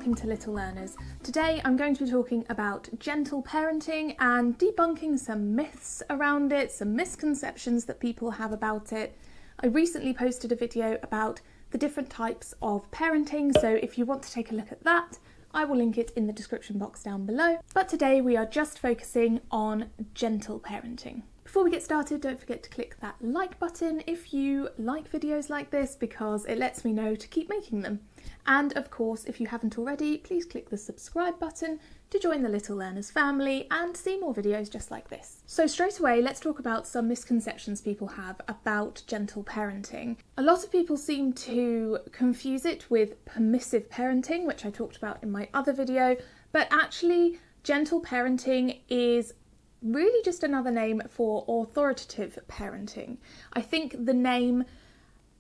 welcome to Little Learners. Today I'm going to be talking about gentle parenting and debunking some myths around it, some misconceptions that people have about it. I recently posted a video about the different types of parenting, so if you want to take a look at that, I will link it in the description box down below. But today we are just focusing on gentle parenting. Before we get started, don't forget to click that like button if you like videos like this, because it lets me know to keep making them. And of course, if you haven't already, please click the subscribe button to join the Little Learners family and see more videos just like this. So straight away, let's talk about some misconceptions people have about gentle parenting. A lot of people seem to confuse it with permissive parenting, which I talked about in my other video, but actually gentle parenting is really just another name for authoritative parenting. I think the name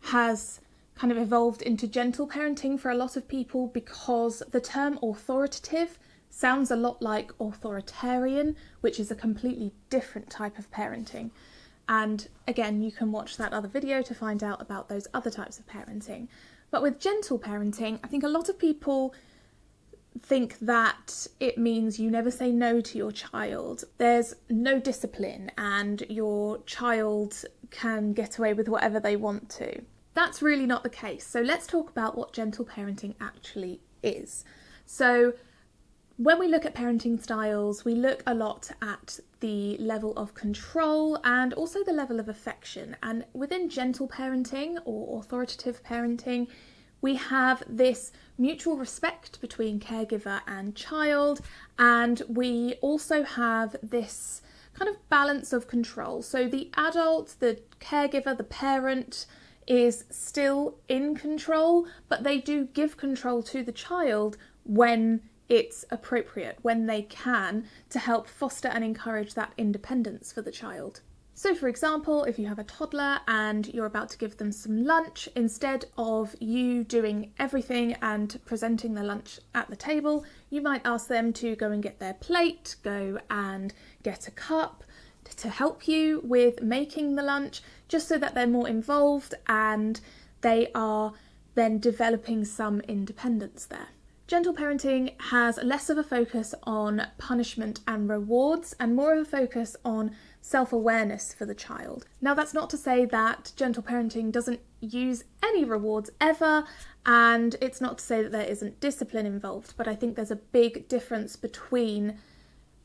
has kind of evolved into gentle parenting for a lot of people because the term authoritative sounds a lot like authoritarian, which is a completely different type of parenting. And again, you can watch that other video to find out about those other types of parenting. But with gentle parenting, I think a lot of people think that it means you never say no to your child. There's no discipline and your child can get away with whatever they want to. That's really not the case. So let's talk about what gentle parenting actually is. So when we look at parenting styles, we look a lot at the level of control and also the level of affection. And within gentle parenting or authoritative parenting, we have this mutual respect between caregiver and child, and we also have this kind of balance of control. So the adult, the caregiver, the parent is still in control, but they do give control to the child when it's appropriate, when they can, to help foster and encourage that independence for the child. So for example, if you have a toddler and you're about to give them some lunch, instead of you doing everything and presenting the lunch at the table, you might ask them to go and get their plate, go and get a cup to help you with making the lunch, just so that they're more involved and they are then developing some independence there. Gentle parenting has less of a focus on punishment and rewards and more of a focus on self-awareness for the child. Now, that's not to say that gentle parenting doesn't use any rewards ever, and it's not to say that there isn't discipline involved, but I think there's a big difference between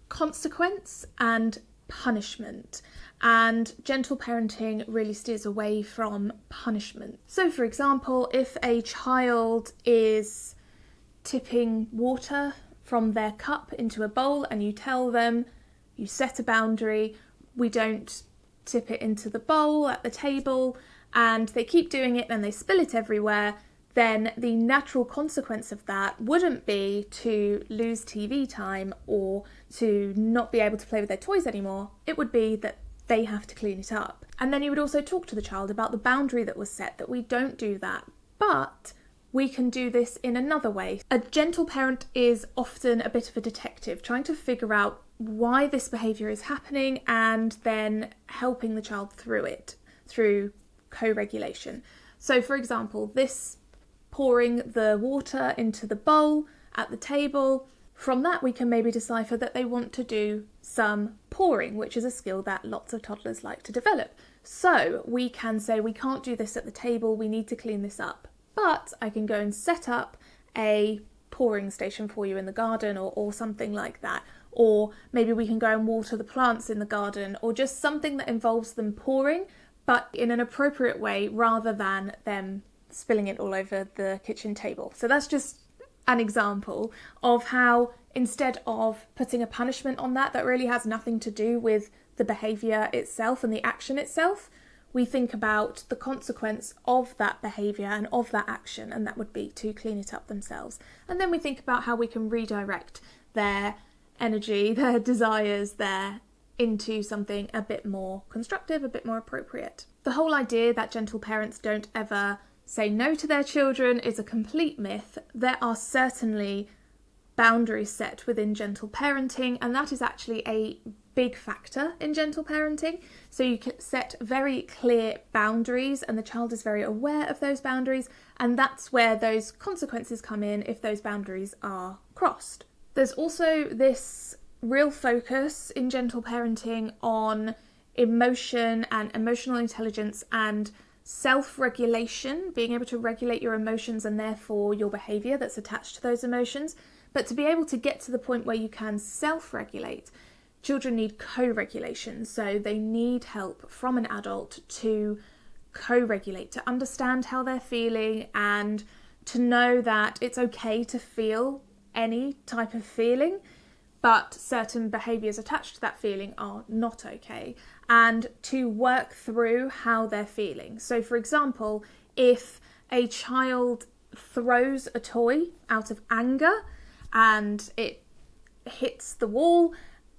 consequence and punishment, and gentle parenting really steers away from punishment. So for example, if a child is tipping water from their cup into a bowl and you tell them, you set a boundary, we don't tip it into the bowl at the table, and they keep doing it and they spill it everywhere, then the natural consequence of that wouldn't be to lose TV time or to not be able to play with their toys anymore. It would be that they have to clean it up. And then you would also talk to the child about the boundary that was set, that we don't do that, but we can do this in another way. A gentle parent is often a bit of a detective, trying to figure out why this behaviour is happening and then helping the child through it, through co-regulation. So for example, this pouring the water into the bowl at the table, from that we can maybe decipher that they want to do some pouring, which is a skill that lots of toddlers like to develop. So we can say, we can't do this at the table, we need to clean this up. But I can go and set up a pouring station for you in the garden or something like that. Or maybe we can go and water the plants in the garden, or just something that involves them pouring, but in an appropriate way rather than them spilling it all over the kitchen table. So that's just an example of how, instead of putting a punishment on that really has nothing to do with the behaviour itself and the action itself, we think about the consequence of that behaviour and of that action, and that would be to clean it up themselves. And then we think about how we can redirect their energy, their desires there, into something a bit more constructive, a bit more appropriate. The whole idea that gentle parents don't ever say no to their children is a complete myth. There are certainly boundaries set within gentle parenting, and that is actually a big factor in gentle parenting. So you can set very clear boundaries and the child is very aware of those boundaries, and that's where those consequences come in if those boundaries are crossed. There's also this real focus in gentle parenting on emotion and emotional intelligence and self-regulation, being able to regulate your emotions and therefore your behaviour that's attached to those emotions. But to be able to get to the point where you can self-regulate, children need co-regulation. So they need help from an adult to co-regulate, to understand how they're feeling and to know that it's okay to feel any type of feeling, but certain behaviours attached to that feeling are not okay, and to work through how they're feeling. So for example, if a child throws a toy out of anger and it hits the wall,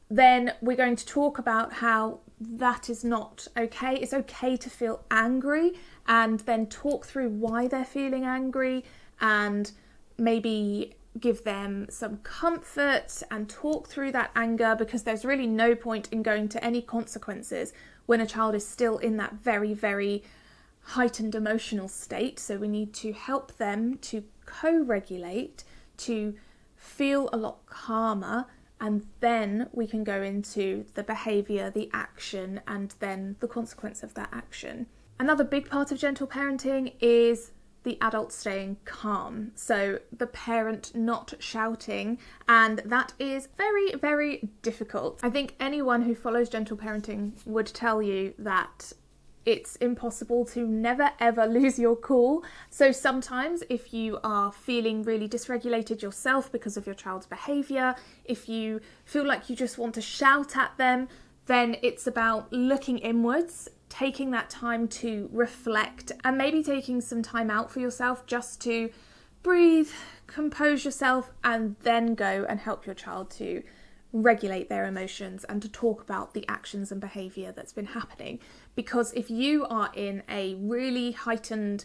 then we're going to talk about how that is not okay. It's okay to feel angry, and then talk through why they're feeling angry and maybe give them some comfort and talk through that anger, because there's really no point in going to any consequences when a child is still in that very, very heightened emotional state. So we need to help them to co-regulate, to feel a lot calmer, and then we can go into the behaviour, the action, and then the consequence of that action. Another big part of gentle parenting is the adult staying calm, so the parent not shouting, and that is very, very difficult. I think anyone who follows gentle parenting would tell you that it's impossible to never ever lose your cool. So sometimes if you are feeling really dysregulated yourself because of your child's behaviour, if you feel like you just want to shout at them, then it's about looking inwards, taking that time to reflect, and maybe taking some time out for yourself just to breathe, compose yourself, and then go and help your child to regulate their emotions and to talk about the actions and behaviour that's been happening. Because if you are in a really heightened,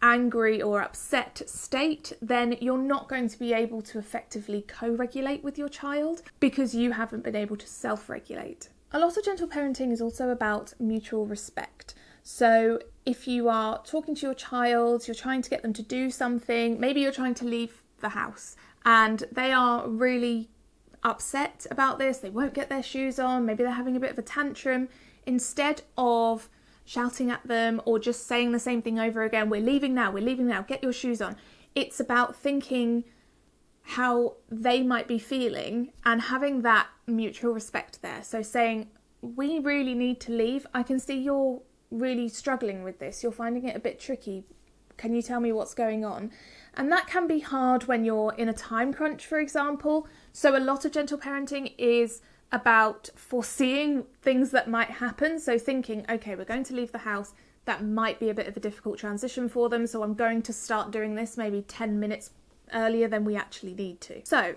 angry or upset state, then you're not going to be able to effectively co-regulate with your child because you haven't been able to self-regulate. A lot of gentle parenting is also about mutual respect. So if you are talking to your child, you're trying to get them to do something, maybe you're trying to leave the house and they are really upset about this, they won't get their shoes on, maybe they're having a bit of a tantrum, instead of shouting at them or just saying the same thing over again, we're leaving now, get your shoes on. It's about thinking how they might be feeling and having that mutual respect there. So saying, we really need to leave. I can see you're really struggling with this. You're finding it a bit tricky. Can you tell me what's going on? And that can be hard when you're in a time crunch, for example. So a lot of gentle parenting is about foreseeing things that might happen. So thinking, okay, we're going to leave the house. That might be a bit of a difficult transition for them. So I'm going to start doing this maybe 10 minutes earlier than we actually need to. So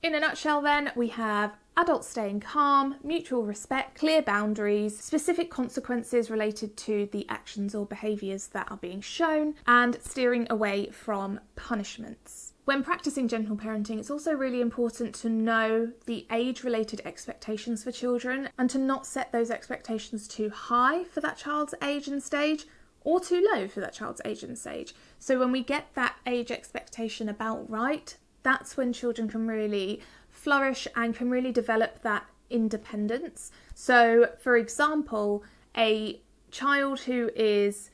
in a nutshell then, we have adults staying calm, mutual respect, clear boundaries, specific consequences related to the actions or behaviours that are being shown, and steering away from punishments. When practicing gentle parenting, it's also really important to know the age-related expectations for children and to not set those expectations too high for that child's age and stage, or too low for that child's age and stage. So when we get that age expectation about right, that's when children can really flourish and can really develop that independence. So for example, a child who is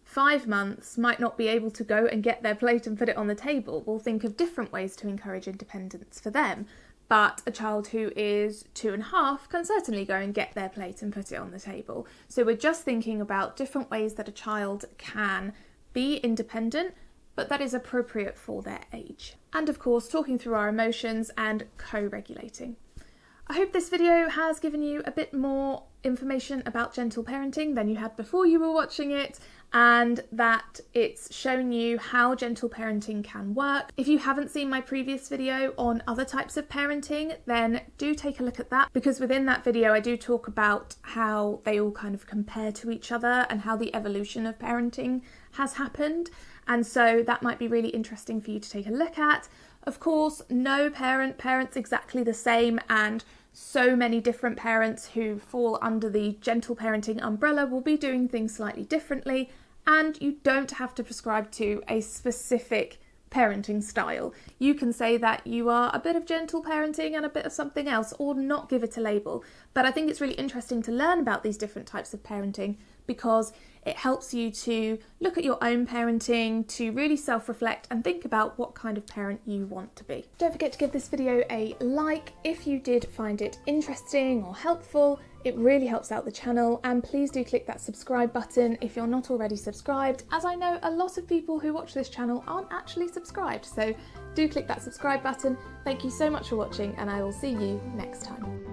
5 months might not be able to go and get their plate and put it on the table. We'll think of different ways to encourage independence for them. But a child who is 2.5 can certainly go and get their plate and put it on the table. So we're just thinking about different ways that a child can be independent, but that is appropriate for their age. And of course, talking through our emotions and co-regulating. I hope this video has given you a bit more information about gentle parenting than you had before you were watching it, and that it's shown you how gentle parenting can work. If you haven't seen my previous video on other types of parenting, then do take a look at that, because within that video I do talk about how they all kind of compare to each other and how the evolution of parenting has happened. And so that might be really interesting for you to take a look at. Of course, no parent parents exactly the same, and so many different parents who fall under the gentle parenting umbrella will be doing things slightly differently, and you don't have to prescribe to a specific parenting style. You can say that you are a bit of gentle parenting and a bit of something else, or not give it a label. But I think it's really interesting to learn about these different types of parenting because it helps you to look at your own parenting, to really self-reflect and think about what kind of parent you want to be. Don't forget to give this video a like if you did find it interesting or helpful. It really helps out the channel, and please do click that subscribe button if you're not already subscribed, as I know a lot of people who watch this channel aren't actually subscribed, so do click that subscribe button. Thank you so much for watching, and I will see you next time.